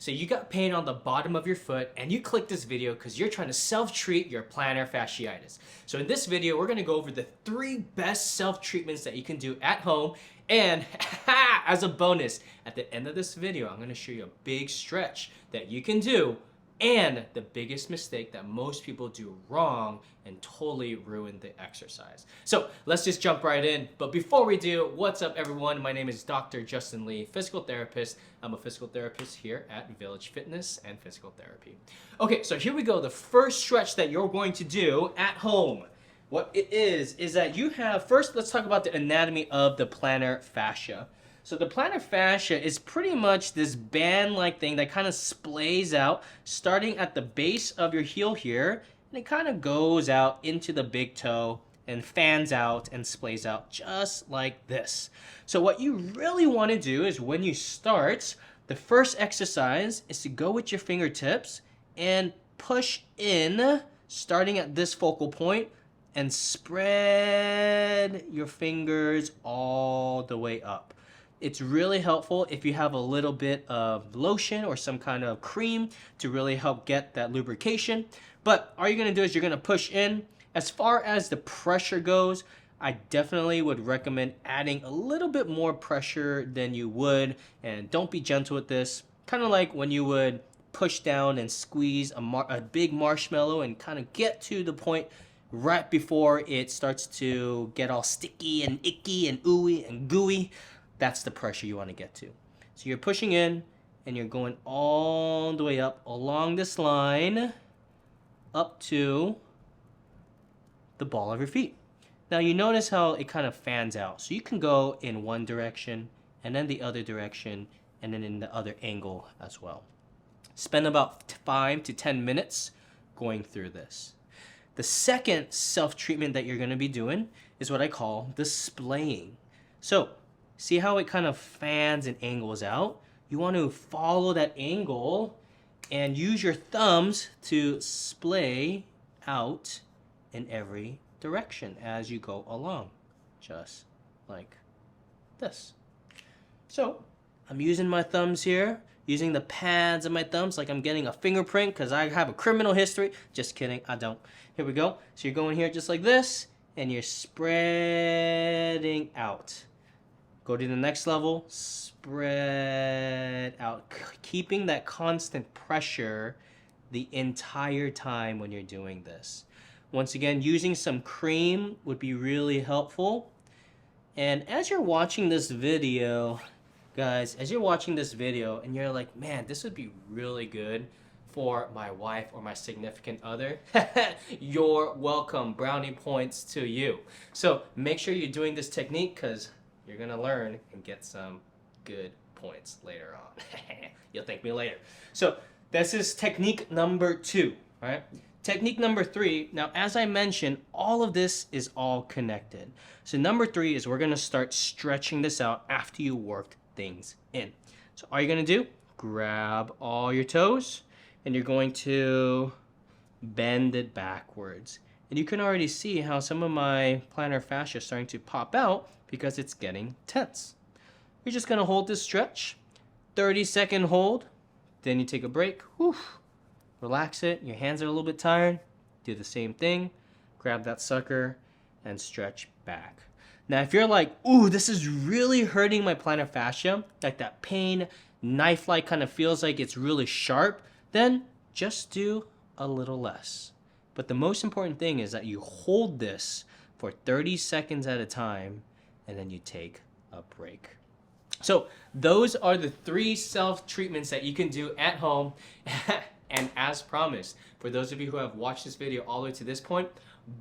So you got pain on the bottom of your foot and you click this video because you're trying to self-treat your plantar fasciitis. So in this video, we're gonna go over the 3 best self-treatments that you can do at home. And as a bonus, at the end of this video, I'm gonna show you a big stretch that you can do and the biggest mistake that most people do wrong and totally ruin the exercise. So let's just jump right in. But before we do, what's up everyone? My name is Dr. Justin Lee, physical therapist. I'm a physical therapist here at Village Fitness and Physical Therapy. Okay, so here we go. The first stretch that you're going to do at home. What it is that you have, first let's talk about the anatomy of the plantar fascia. So the plantar fascia is pretty much this band-like thing that kind of splays out starting at the base of your heel here, and it kind of goes out into the big toe and fans out and splays out just like this. So what you really want to do is when you start, the first exercise is to go with your fingertips and push in starting at this focal point and spread your fingers all the way up. It's really helpful if you have a little bit of lotion or some kind of cream to really help get that lubrication. But all you're going to do is you're going to push in. As far as the pressure goes, I definitely would recommend adding a little bit more pressure than you would. And don't be gentle with this. Kind of like when you would push down and squeeze a big marshmallow and kind of get to the point right before it starts to get all sticky and icky and ooey and gooey. That's the pressure you want to get to. So you're pushing in and you're going all the way up along this line up to the ball of your feet. Now you notice how it kind of fans out. So you can go in one direction and then the other direction and then in the other angle as well. Spend about 5 to 10 minutes going through this. The second self-treatment that you're going to be doing is what I call the splaying. So see how it kind of fans and angles out? You want to follow that angle and use your thumbs to splay out in every direction as you go along, just like this. So I'm using my thumbs here, using the pads of my thumbs like I'm getting a fingerprint because I have a criminal history. Just kidding, I don't. Here we go. So you're going here just like this and you're spreading out. Go to the next level, spread out, keeping that constant pressure the entire time when you're doing this. Once again, using some cream would be really helpful. And as you're watching this video, guys, as you're watching this video and you're like, man, this would be really good for my wife or my significant other, you're welcome. Brownie points to you. So make sure you're doing this technique because you're going to learn and get some good points later on. You'll thank me later. So this is technique number 2, right? Technique number 3, now as I mentioned, all of this is all connected. So number 3 is we're going to start stretching this out after you worked things in. So all you're going to do, grab all your toes and you're going to bend it backwards. And you can already see how some of my plantar fascia is starting to pop out because it's getting tense. You're just gonna hold this stretch, 30-second hold, then you take a break, whew, relax it, your hands are a little bit tired, do the same thing, grab that sucker and stretch back. Now if you're like, ooh, this is really hurting my plantar fascia, like that pain, knife-like kind of feels like it's really sharp, then just do a little less. But the most important thing is that you hold this for 30 seconds at a time and then you take a break. So those are the 3 self-treatments that you can do at home. And as promised, for those of you who have watched this video all the way to this point,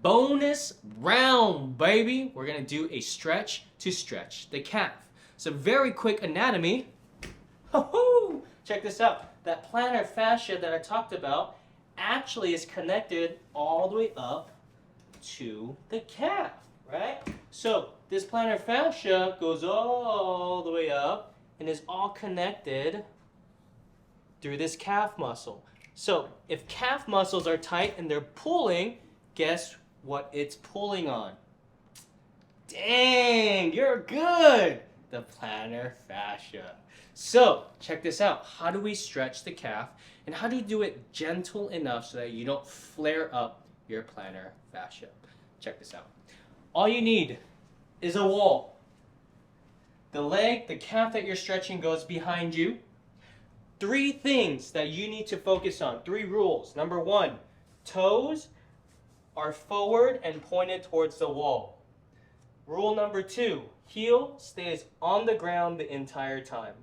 bonus round, baby. We're gonna do a stretch to stretch the calf. So very quick anatomy. Check this out. That plantar fascia that I talked about actually is connected all the way up to the calf, right? So this plantar fascia goes all the way up and is all connected through this calf muscle. So if calf muscles are tight and they're pulling, guess what it's pulling on? Dang, you're good. the plantar fascia. So check this out. How do we stretch the calf, and how do you do it gentle enough so that you don't flare up your plantar fascia? Check this out. All you need is a wall. The leg, the calf that you're stretching goes behind you. 3 things that you need to focus on. 3 rules. Number 1, toes are forward and pointed towards the wall. Rule number 2, heel stays on the ground the entire time.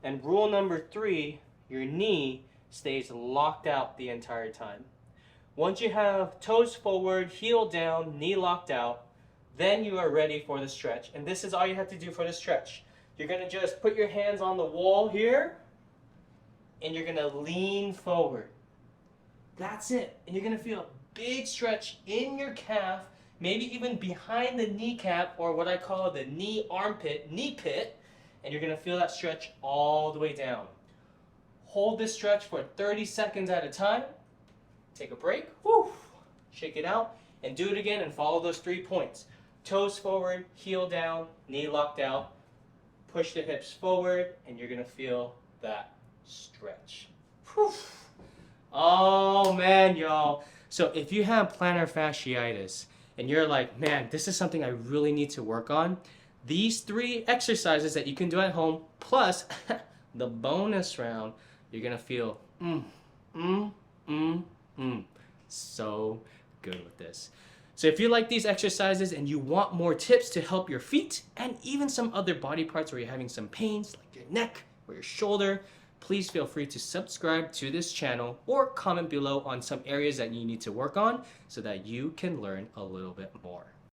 And rule number 3, your knee stays locked out the entire time. Once you have toes forward, heel down, knee locked out, then you are ready for the stretch. And this is all you have to do for the stretch. You're going to just put your hands on the wall here, and you're going to lean forward. That's it. And you're going to feel a big stretch in your calf, maybe even behind the kneecap, or what I call the knee armpit, knee pit, and you're going to feel that stretch all the way down. Hold this stretch for 30 seconds at a time. Take a break, whoo, shake it out, and do it again and follow those 3 points. Toes forward, heel down, knee locked out. Push the hips forward, and you're going to feel that stretch. Whew. Oh man, y'all. So if you have plantar fasciitis and you're like, man, this is something I really need to work on, these 3 exercises that you can do at home, plus the bonus round, you're gonna feel so good with this. So if you like these exercises and you want more tips to help your feet and even some other body parts where you're having some pains, like your neck or your shoulder, please feel free to subscribe to this channel or comment below on some areas that you need to work on so that you can learn a little bit more.